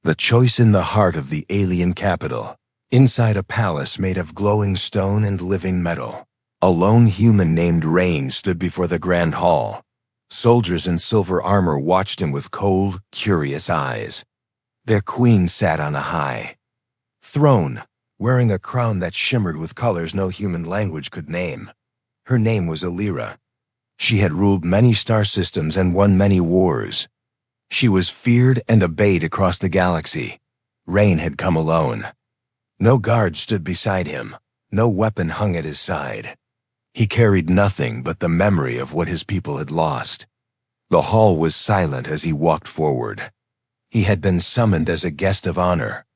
The choice in the heart of the alien capital, inside a palace made of glowing stone and living metal. A lone human named Rain stood before the grand hall. Soldiers in silver armor watched him with cold, curious eyes. Their queen sat on a high throne, wearing a crown that shimmered with colors no human language could name. Her name was Alira. She had ruled many star systems and won many wars. She was feared and obeyed across the galaxy. Rain had come alone. No guard stood beside him. No weapon hung at his side. He carried nothing but the memory of what his people had lost. The hall was silent as he walked forward. He had been summoned as a guest of honor.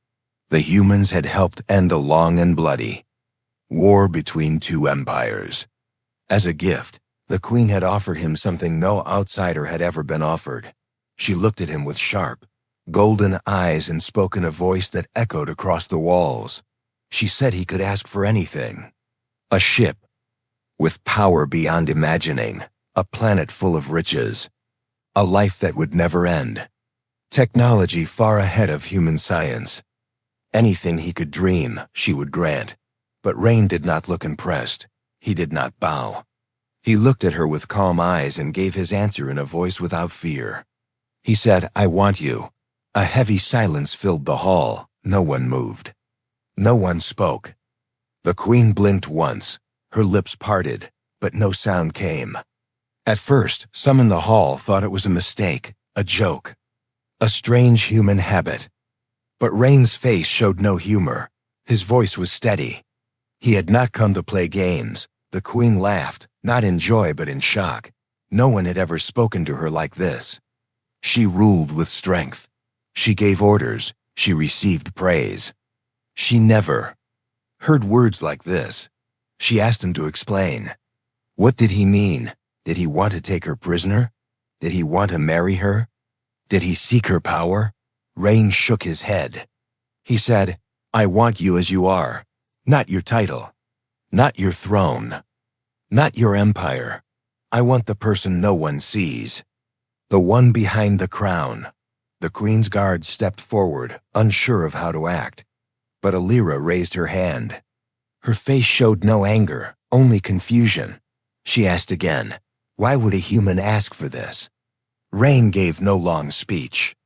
The humans had helped end a long and bloody war between two empires. As a gift, the queen had offered him something no outsider had ever been offered. She looked at him with sharp, golden eyes and spoke in a voice that echoed across the walls. She said he could ask for anything. A ship, with power beyond imagining, a planet full of riches, a life that would never end, technology far ahead of human science. Anything he could dream, she would grant. But Rain did not look impressed. He did not bow. He looked at her with calm eyes and gave his answer in a voice without fear. He said, "I want you." A heavy silence filled the hall. No one moved. No one spoke. The queen blinked once. Her lips parted, but no sound came. At first, some in the hall thought it was a mistake, a joke, a strange human habit. But Rain's face showed no humor. His voice was steady. He had not come to play games. The queen laughed, not in joy but in shock. No one had ever spoken to her like this. She ruled with strength. She gave orders. She received praise. She never heard words like this. She asked him to explain. What did he mean? Did he want to take her prisoner? Did he want to marry her? Did he seek her power? Rain shook his head. He said, "I want you as you are. Not your title. Not your throne. Not your empire. I want the person no one sees. The one behind the crown." The queen's guard stepped forward, unsure of how to act. But Alira raised her hand. Her face showed no anger, only confusion. She asked again, "Why would a human ask for this?" Rain gave no long speech.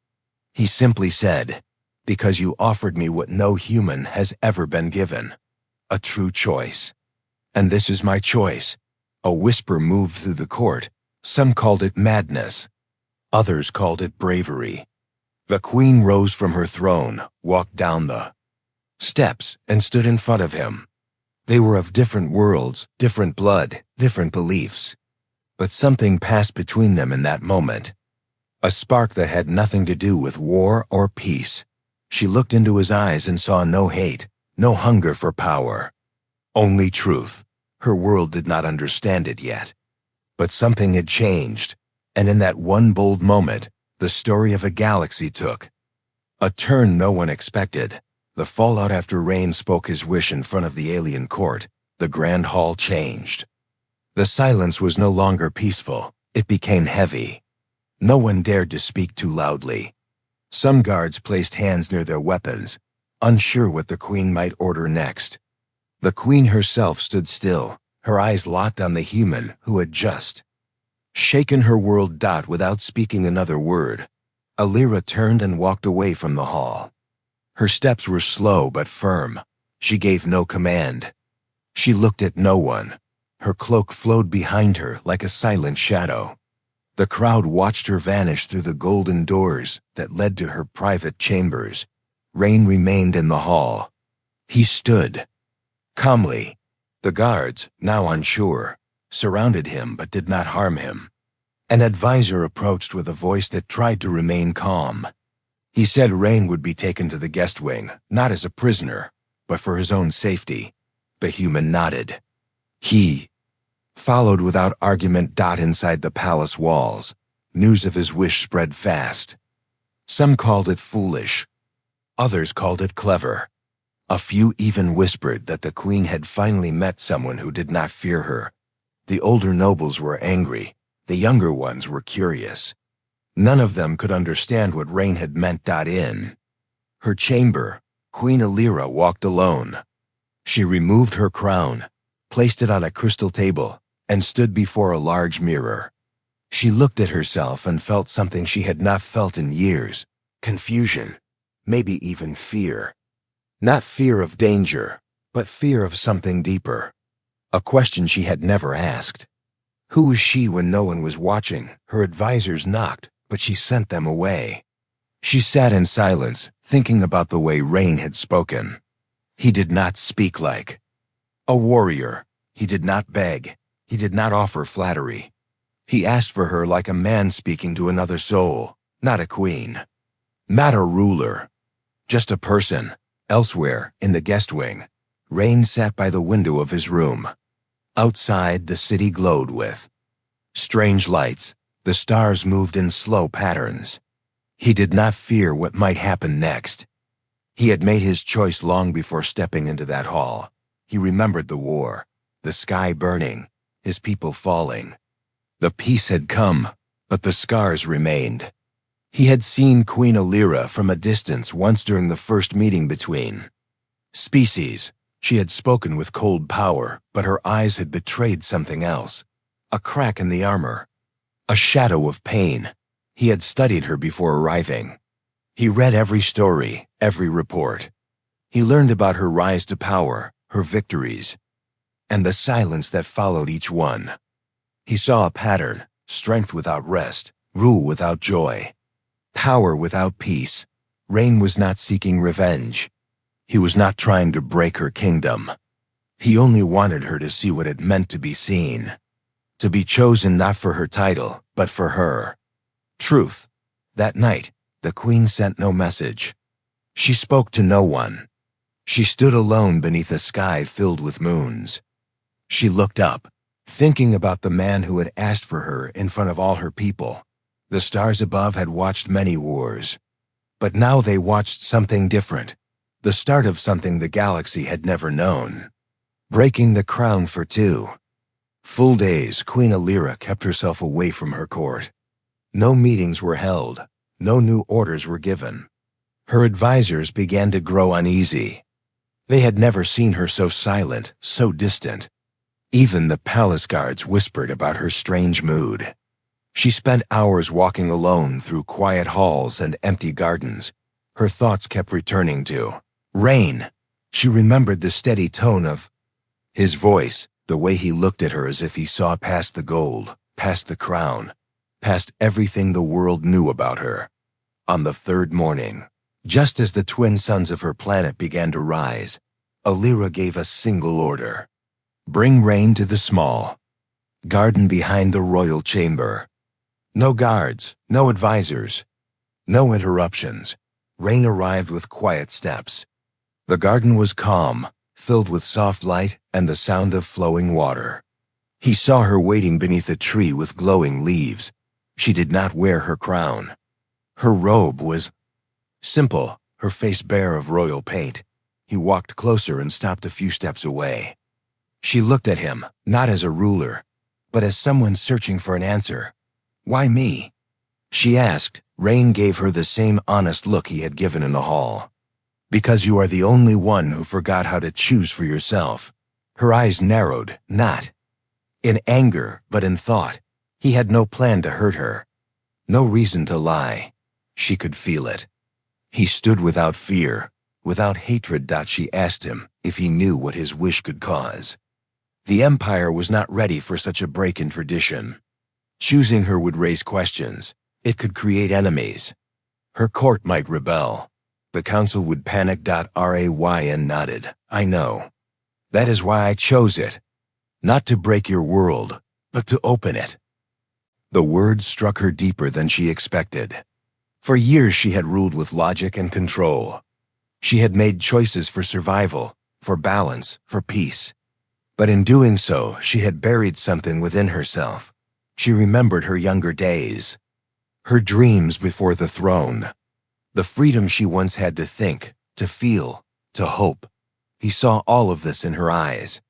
He simply said, "Because you offered me what no human has ever been given. A true choice. And this is my choice." A whisper moved through the court. Some called it madness. Others called it bravery. The queen rose from her throne, walked down the steps, and stood in front of him. They were of different worlds, different blood, different beliefs. But something passed between them in that moment. A spark that had nothing to do with war or peace. She looked into his eyes and saw no hate, no hunger for power. Only truth. Her world did not understand it yet. But something had changed, and in that one bold moment, the story of a galaxy took a turn no one expected. The fallout after Rain spoke his wish in front of the alien court. The grand hall changed. The silence was no longer peaceful. It became heavy. No one dared to speak too loudly. Some guards placed hands near their weapons, unsure what the queen might order next. The queen herself stood still, her eyes locked on the human who had just shaken her world without speaking another word. Alira turned and walked away from the hall. Her steps were slow but firm. She gave no command. She looked at no one. Her cloak flowed behind her like a silent shadow. The crowd watched her vanish through the golden doors that led to her private chambers. Rain remained in the hall. He stood calmly. The guards, now unsure, surrounded him but did not harm him. An advisor approached with a voice that tried to remain calm. He said Rain would be taken to the guest wing, not as a prisoner, but for his own safety. The human nodded. He followed without argument. Inside the palace walls, news of his wish spread fast. Some called it foolish. Others called it clever. A few even whispered that the queen had finally met someone who did not fear her. The older nobles were angry. The younger ones were curious. None of them could understand what Rain had meant. In Her chamber, Queen Alira walked alone. She removed her crown, placed it on a crystal table, and stood before a large mirror. She looked at herself and felt something she had not felt in years: confusion, maybe even fear. Not fear of danger, but fear of something deeper. A question she had never asked. Who was she when no one was watching? Her advisors knocked, but she sent them away. She sat in silence, thinking about the way Rain had spoken. He did not speak like a warrior. He did not beg. He did not offer flattery. He asked for her like a man speaking to another soul, not a queen. Not a ruler. Just a person. Elsewhere, in the guest wing, Rain sat by the window of his room. Outside, the city glowed with strange lights. The stars moved in slow patterns. He did not fear what might happen next. He had made his choice long before stepping into that hall. He remembered the war, the sky burning, his people falling. The peace had come, but the scars remained. He had seen Queen Alira from a distance once during the first meeting between species. She had spoken with cold power, but her eyes had betrayed something else. A crack in the armor. A shadow of pain. He had studied her before arriving. He read every story, every report. He learned about her rise to power, her victories, and the silence that followed each one. He saw a pattern: strength without rest, rule without joy, power without peace. Rain was not seeking revenge. He was not trying to break her kingdom. He only wanted her to see what it meant to be seen. To be chosen not for her title, but for her. Truth. That night, the queen sent no message. She spoke to no one. She stood alone beneath a sky filled with moons. She looked up, thinking about the man who had asked for her in front of all her people. The stars above had watched many wars. But now they watched something different. The start of something the galaxy had never known. Breaking the crown for two. Full days, Queen Alira kept herself away from her court. No meetings were held. No new orders were given. Her advisors began to grow uneasy. They had never seen her so silent, so distant. Even the palace guards whispered about her strange mood. She spent hours walking alone through quiet halls and empty gardens. Her thoughts kept returning to Rain. She remembered the steady tone of his voice, the way he looked at her as if he saw past the gold, past the crown, past everything the world knew about her. On the third morning, just as the twin suns of her planet began to rise, Alira gave a single order. Bring Rain to the small garden behind the royal chamber. No guards, no advisors, no interruptions. Rain arrived with quiet steps. The garden was calm, filled with soft light and the sound of flowing water. He saw her waiting beneath a tree with glowing leaves. She did not wear her crown. Her robe was simple, her face bare of royal paint. He walked closer and stopped a few steps away. She looked at him, not as a ruler, but as someone searching for an answer. Why me? She asked. Rain gave her the same honest look he had given in the hall. Because you are the only one who forgot how to choose for yourself. Her eyes narrowed, not in anger, but in thought. He had no plan to hurt her. No reason to lie. She could feel it. He stood without fear, without hatred. She asked him if he knew what his wish could cause. The Empire was not ready for such a break in tradition. Choosing her would raise questions. It could create enemies. Her court might rebel. The council would panic. Rayn nodded. I know. That is why I chose it. Not to break your world, but to open it. The words struck her deeper than she expected. For years she had ruled with logic and control. She had made choices for survival, for balance, for peace. But in doing so, she had buried something within herself. She remembered her younger days, her dreams before the throne, the freedom she once had to think, to feel, to hope. He saw all of this in her eyes.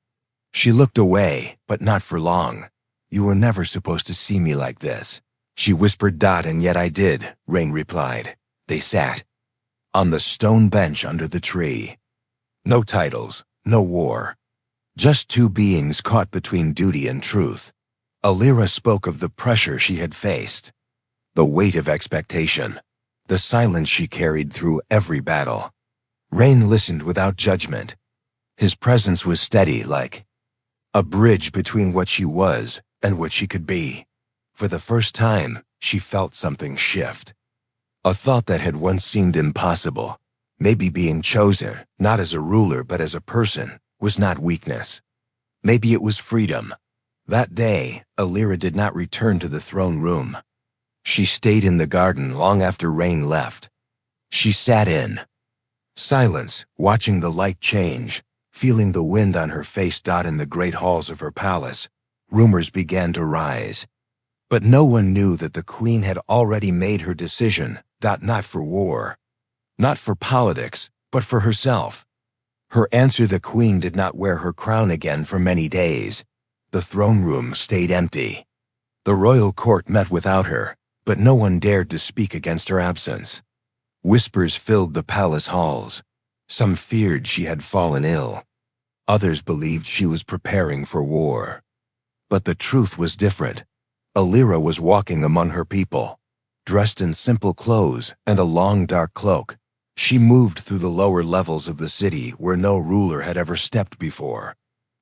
She looked away, but not for long. You were never supposed to see me like this, she whispered. And yet I did, Rain replied. They sat on the stone bench under the tree. No titles, no war. Just two beings caught between duty and truth. Alira spoke of the pressure she had faced, the weight of expectation, the silence she carried through every battle. Rain listened without judgment. His presence was steady, like a bridge between what she was and what she could be. For the first time, she felt something shift. A thought that had once seemed impossible, maybe being chosen, not as a ruler but as a person, was not weakness. Maybe it was freedom. That day, Alira did not return to the throne room. She stayed in the garden long after Rain left. She sat in silence, watching the light change, feeling the wind on her face dot in the great halls of her palace. Rumors began to rise. But no one knew that the queen had already made her decision, not for war, not for politics, but for herself. Her answer: the queen did not wear her crown again for many days. The throne room stayed empty. The royal court met without her, but no one dared to speak against her absence. Whispers filled the palace halls. Some feared she had fallen ill. Others believed she was preparing for war. But the truth was different. Alira was walking among her people, dressed in simple clothes and a long dark cloak. She moved through the lower levels of the city where no ruler had ever stepped before.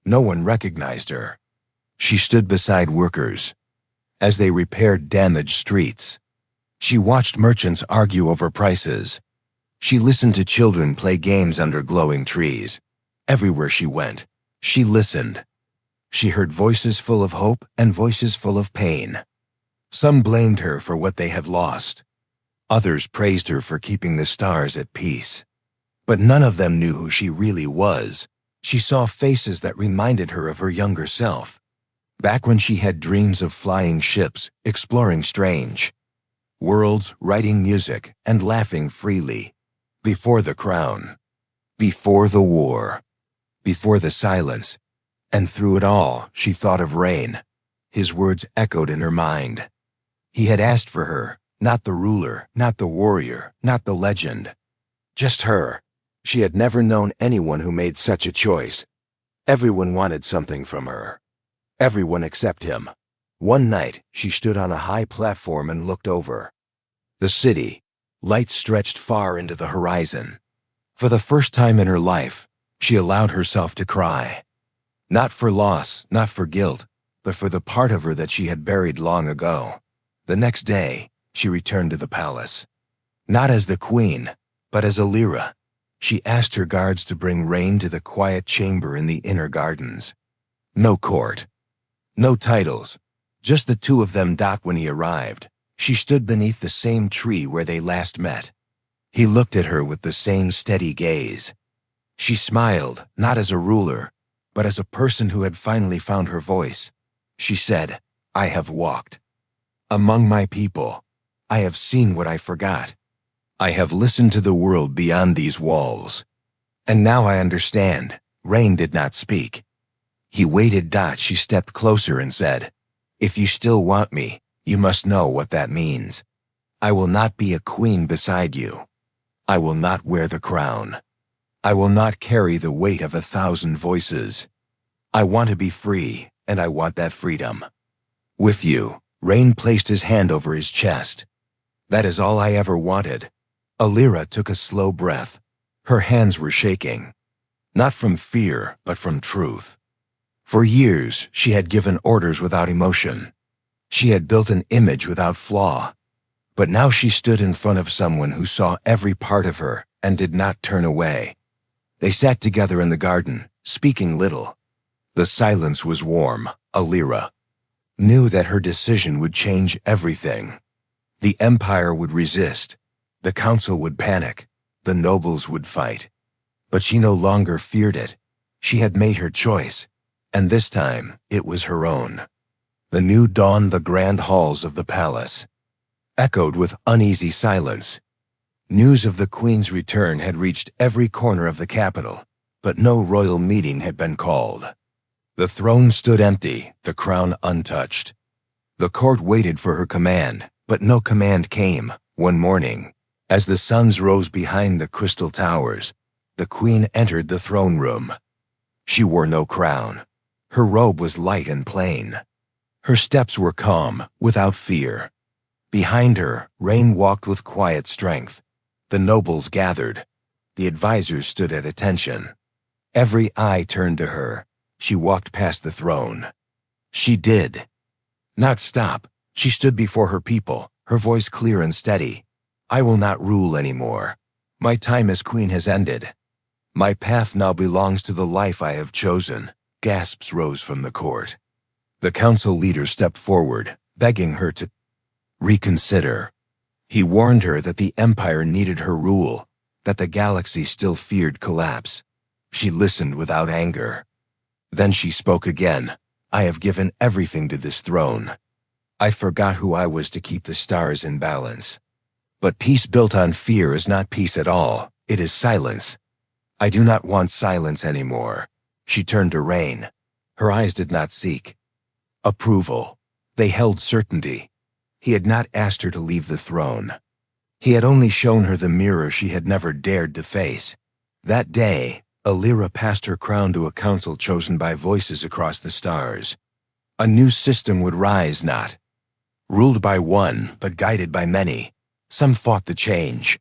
No one recognized her. She stood beside workers as they repaired damaged streets. She watched merchants argue over prices. She listened to children play games under glowing trees. Everywhere she went, she listened. She heard voices full of hope and voices full of pain. Some blamed her for what they had lost. Others praised her for keeping the stars at peace. But none of them knew who she really was. She saw faces that reminded her of her younger self, back when she had dreams of flying ships, exploring strange worlds, writing music, and laughing freely. Before the crown, before the war, before the silence. And through it all, she thought of Rain. His words echoed in her mind. He had asked for her, not the ruler, not the warrior, not the legend. Just her. She had never known anyone who made such a choice. Everyone wanted something from her. Everyone except him. One night, she stood on a high platform and looked over the city. Lights stretched far into the horizon. For the first time in her life, she allowed herself to cry. Not for loss, not for guilt, but for the part of her that she had buried long ago. The next day, she returned to the palace. Not as the queen, but as Alira. She asked her guards to bring Rain to the quiet chamber in the inner gardens. No court. No titles. Just the two of them. When he arrived, she stood beneath the same tree where they last met. He looked at her with the same steady gaze. She smiled, not as a ruler, but as a person who had finally found her voice. She said, "I have walked among my people. I have seen what I forgot. I have listened to the world beyond these walls. And now I understand." Rain did not speak. He waited. She stepped closer and said, "If you still want me, you must know what that means. I will not be a queen beside you. I will not wear the crown. I will not carry the weight of 1,000 voices. I want to be free, and I want that freedom. With you." Rain placed his hand over his chest. "That is all I ever wanted." Alira took a slow breath. Her hands were shaking. Not from fear, but from truth. For years, she had given orders without emotion. She had built an image without flaw. But now she stood in front of someone who saw every part of her and did not turn away. They sat together in the garden, speaking little. The silence was warm. Alira knew that her decision would change everything. The empire would resist. The council would panic. The nobles would fight. But she no longer feared it. She had made her choice, and this time it was her own. The new dawn. The grand halls of the palace echoed with uneasy silence. News of the queen's return had reached every corner of the capital, but no royal meeting had been called. The throne stood empty, the crown untouched. The court waited for her command, but no command came. One morning, As the suns rose behind the crystal towers, the queen entered the throne room. She wore no crown. Her robe was light and plain. Her steps were calm, without fear. Behind her, Rain walked with quiet strength. The nobles gathered. The advisors stood at attention. Every eye turned to her. She walked past the throne. She did not stop. She stood before her people, her voice clear and steady. I will not rule anymore. My time as queen has ended. My path now belongs to the life I have chosen. Gasps rose from the court. The council leader stepped forward, begging her to reconsider. He warned her that the empire needed her rule, that the galaxy still feared collapse. She listened without anger. Then she spoke again. I have given everything to this throne. I forgot who I was to keep the stars in balance. But peace built on fear is not peace at all. It is silence. I do not want silence anymore. She turned to Rain. Her eyes did not seek approval. They held certainty. He had not asked her to leave the throne. He had only shown her the mirror she had never dared to face. That day, Alira passed her crown to a council chosen by voices across the stars. A new system would rise, not ruled by one, but guided by many. Some fought the change.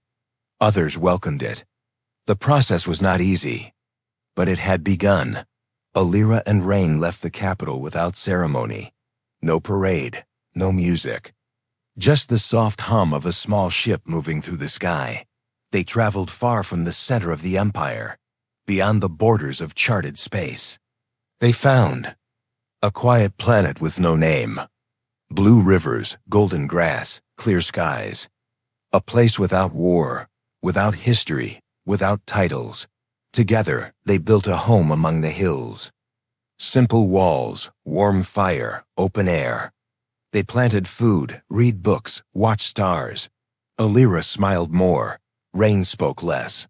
Others welcomed it. The process was not easy, but it had begun. Alira and Rain left the capital without ceremony. No parade, no music. Just the soft hum of a small ship moving through the sky. They traveled far from the center of the empire, beyond the borders of charted space. They found a quiet planet with no name. Blue rivers, golden grass, clear skies. A place without war, without history, without titles. Together, they built a home among the hills. Simple walls, warm fire, open air. They planted food, read books, watch stars. Alira smiled more. Rain spoke less.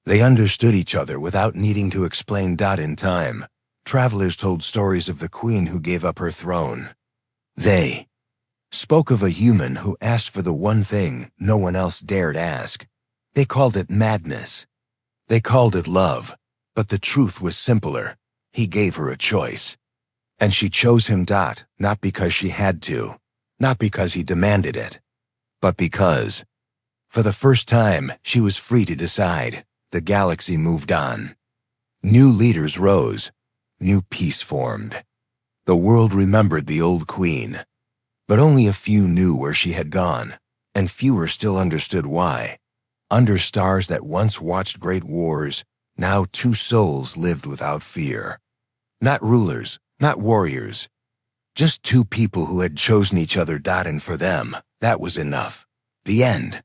They understood each other without needing to explain. In time, travelers told stories of the queen who gave up her throne. They spoke of a human who asked for the one thing no one else dared ask. They called it madness. They called it love. But the truth was simpler. He gave her a choice. And she chose him. Not because she had to, not because he demanded it, but because, for the first time, she was free to decide. The galaxy moved on. New leaders rose. New peace formed. The world remembered the old queen. But only a few knew where she had gone, and fewer still understood why. Under stars that once watched great wars, now two souls lived without fear. Not rulers, not warriors. Just two people who had chosen each other. And for them, that was enough. The end.